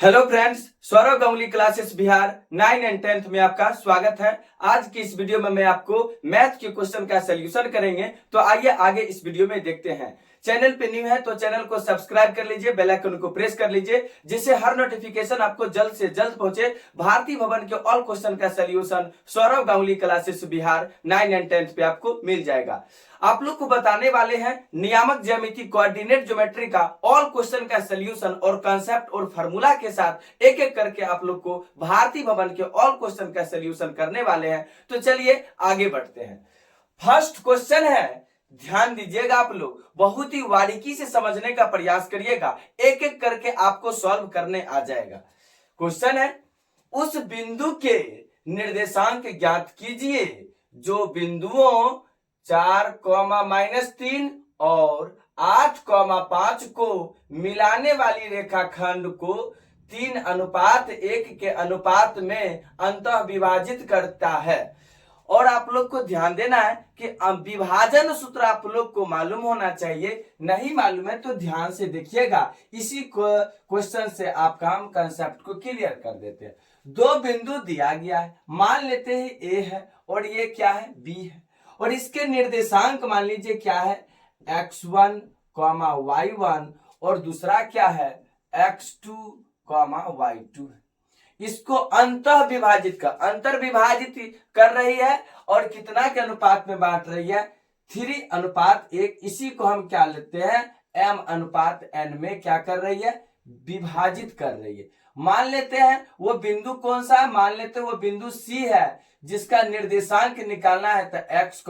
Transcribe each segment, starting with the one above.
Hello friends, Sourav Ganguly classes Bihar 9 and 10th में आपका स्वागत है। आज की इस वीडियो में मैं आपको मैथ के क्वेश्चन का सलूशन करेंगे। तो आइए आगे इस वीडियो में देखते हैं। चैनल पे न्यू है तो चैनल को सब्सक्राइब कर लीजिए, बेल आइकन को प्रेस कर लीजिए, जिससे हर नोटिफिकेशन आपको जल्द से जल्द पहुंचे। भारतीय भवन के ऑल क्वेश्चन का solution Sourav Ganguly classes Bihar 9 and 10th पे आपको मिल जाएगा। आप लोग को बताने वाले हैं नियामक ज्यामिति कोऑर्डिनेट ज्योमेट्री का ऑल क्वेश्चन का सलूशन और कॉन्सेप्ट और फार्मूला के साथ एक एक करके आप लोग को भारतीय भवन के ऑल क्वेश्चन का सलूशन करने वाले हैं। तो चलिए आगे बढ़ते हैं। फर्स्ट क्वेश्चन है, ध्यान दीजिएगा, आप लोग बहुत ही बारीकी से समझने का प्रयास करिएगा, एक एक करके आपको सॉल्व करने आ जाएगा। क्वेश्चन है, उस बिंदु के निर्देशांक ज्ञात कीजिए जो बिंदुओं 4,-3 और 8,5 को मिलाने वाली रेखाखंड को 3:1 के अनुपात में अंतः विभाजित करता है। और आप लोग को ध्यान देना है कि विभाजन सूत्र आप लोग को मालूम होना चाहिए। नहीं मालूम है तो ध्यान से देखिएगा, इसी क्वेश्चन से आपका हम कंसेप्ट को क्लियर कर देते हैं। दो बिंदु दिया गया है, मान लेते हैं ए है और ये क्या है, बी है, और इसके निर्देशांक मान लीजिए क्या है, x1, y1, और दूसरा क्या है, x2, y2 है। इसको अंतः विभाजित अंतर विभाजित कर रही है और कितना के अनुपात में बांट रही है, 3:1। इसी को हम क्या लेते हैं, m/n में क्या कर रही है, विभाजित कर रही है। मान लेते हैं वो बिंदु कौन सा है, मान लेते हैं वो बिंदु C है जिसका निर्देशांक निकालना है, तो x,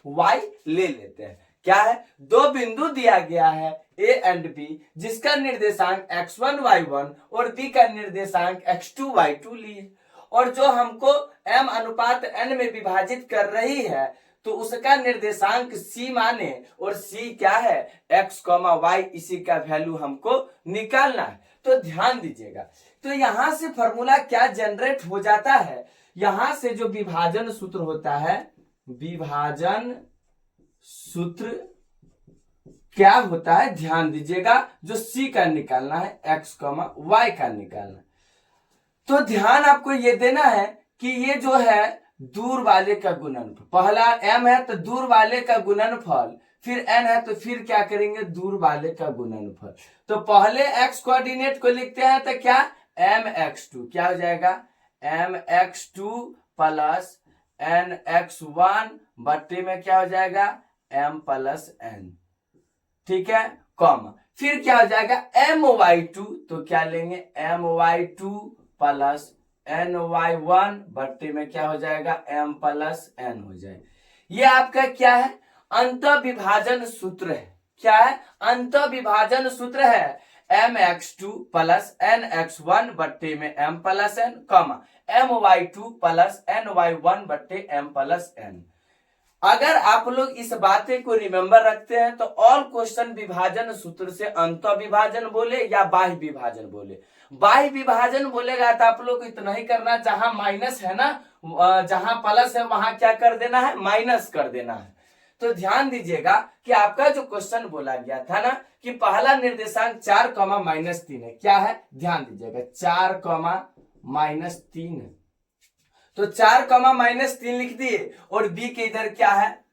y ले लेते हैं। क्या है, दो बिंदु दिया गया है A एंड B जिसका निर्देशांक x1, y1 और B का निर्देशांक x2, y2 लिए, और जो हमको m/n में विभाजित कर रही है तो उसका निर्देशांक C माने, और C क्या है, x, y, इसी का वैल्यू हमको निकालना है। तो ध्यान दीजिएगा, तो यहां से फॉर्मूला क्या जनरेट हो जाता है, यहां से जो विभाजन सूत्र होता है, विभाजन सूत्र क्या होता है, ध्यान दीजिएगा, जो C का निकालना है, x, y का निकालना है। तो ध्यान आपको ये देना है कि ये जो है दूर वाले का गुणनफल, पहला m है तो दूर वाले का गुणनफल, फिर n है तो फिर क्या करेंगे, दूर वाले का गुणनफल। तो पहले x कोऑर्डिनेट को लिखते हैं तो क्या, mx2, क्या हो जाएगा, mx2 प्लस nx1 बट्टे में क्या हो जाएगा, m प्लस n, ठीक है, कॉमा, फिर क्या हो जाएगा my2, तो क्या लेंगे, my2 प्लस ny1 बट्टे में क्या हो जाएगा, m प्लस n हो जाएगा। ये आपका क्या है, अंतः विभाजन सूत्र है। क्या है, अंतः विभाजन सूत्र है, mx2 प्लस nx1 बट्टे में m plus n, my2 plus ny1 बट्टे m प्लस n। अगर आप लोग इस बातें को रिमेंबर रखते हैं तो ऑल क्वेश्चन विभाजन सूत्र से अंतः विभाजन बोले या बाह्य विभाजन बोले, बाह्य विभाजन बोलेगा तो आप लोग को इतना ही करना, जहां माइनस है ना, जहां प्लस है वहां क्या कर देना है, माइनस कर देना है। तो ध्यान दीजिएगा कि आपका जो क्वेश्चन बोला गया था ना कि पहला निर्देशांक 4,-3 है, क्या है, ध्यान दीजिएगा, 4,-3 है, तो 4,-3 लिख दिए, और B के इधर क्या है,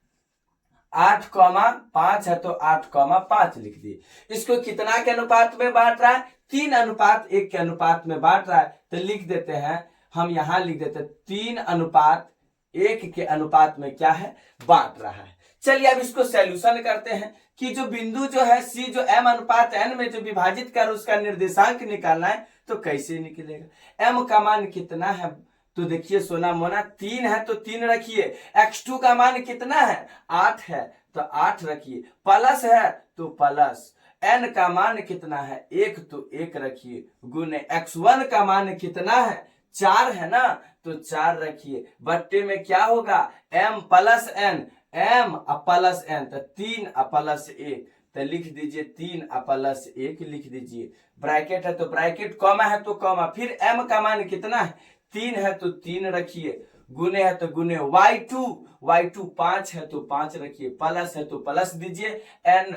8,5 है तो 8,5 लिख दिए। इसको कितना के अनुपात में बांट रहा है, 3:1 के अनुपात में बांट रहा है, तो लिख देते हैं, हम यहां लिख देते हैं 3:1 के अनुपात में क्या है, बांट रहा है। चलिए अब इसको सॉल्यूशन करते हैं कि जो बिंदु जो है C जो m/n में जो विभाजित कर उसका निर्देशांक निकालना है, तो कैसे निकलेगा, m का मान कितना है, तो देखिए सोना मोना 3 है तो 3 रखिए, x2 का मान कितना है, 8 है तो 8 रखिए, प्लस है तो प्लस, n का मान कितना है, 1 तो 1 रखिए, गुने x1 का मान कितना है, 4 है ना, तो 4 रखिए, बट्टे में क्या होगा, m plus n, m plus n, तो 3 प्लस 1, तो लिख दीजिए 3 प्लस 1 लिख दीजिए, ब्रैकेट है तो ब्रैकेट, कॉमा है तो कॉमा, फिर m का मान कितना है, 3 है तो 3 रखिए, गुने है तो गुने, y2 5 है तो 5 रखिए, प्लस है तो प्लस दीजिए, n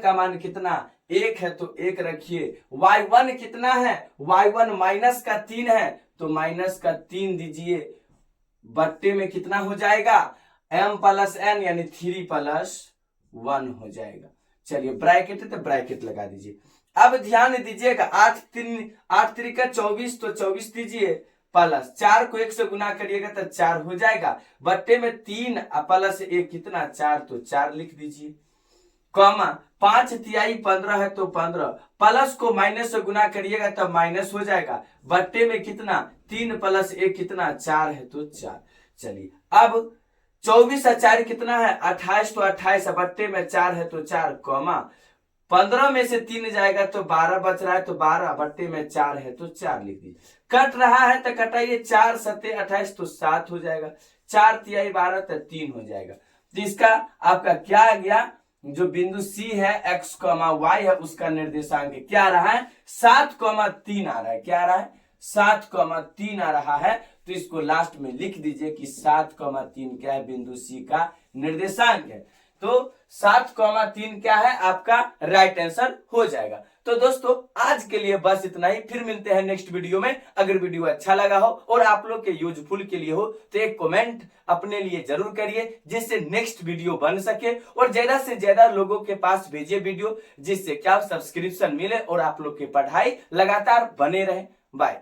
का मान कितना, 1 है तो 1 रखिए। y1 कितना है, y1 माइनस का 3 है तो माइनस का 3 दीजिए, बट्टे में कितना हो जाएगा m प्लस n यानी 3 प्लस 1 हो जाएगा। चलिए ब्रैकेट है तो ब्रैकेट लगा दीजिए। अब ध्यान दीजिएगा 8 3 का 24 तो 24 दीजिए प्लस 4 को 1 से गुना करिएगा तो 4 हो जाएगा, बट्टे में 3 प्लस 1 कितना 4 तो 4 लिख दीजिए, कॉमा 5 तिहाई 15 है तो 15, प्लस को माइनस से गुना करिएगा तो माइनस हो जाएगा, बट्टे में कितना 3 प्लस 1 कितना 4 है तो 4। चलिए अब 24 और 4 कितना है 28 तो 28 बट्टे में 4 है तो 4, कॉमा 15 में से 3 जाएगा तो 12 बच रहा है तो 12 बट्टे में 4 है तो 4 लिख दीजिए। कट रहा है तो कटाइए, 4 सत्ते 28 तो 7 हो जाएगा, 4 तिहाई 12 तो 3 हो जाएगा। तो इसका आपका क्या आ गया, जो बिंदु सी है x, y है उसका निर्देशांक क्या आ रहा है 7,3 आ रहा है। क्या आ रहा है 7,3 आ रहा है। तो इसको लास्ट में लिख दीजिए कि 7,3 क्या है, बिंदु सी का निर्देशांक है। तो 7,3 क्या है आपका राइट आंसर हो जाएगा। तो दोस्तों आज के लिए बस इतना ही, फिर मिलते हैं नेक्स्ट वीडियो में। अगर वीडियो अच्छा लगा हो और आप लोग के यूजफुल के लिए हो तो एक कमेंट अपने लिए जरूर करिए जिससे नेक्स्ट वीडियो बन सके और ज्यादा से ज्यादा लोगों के पास भेजिए वीडियो, जिससे क्या सब्सक्रिप्शन मिले और आप लोग की पढ़ाई लगातार बने रहे। बाय।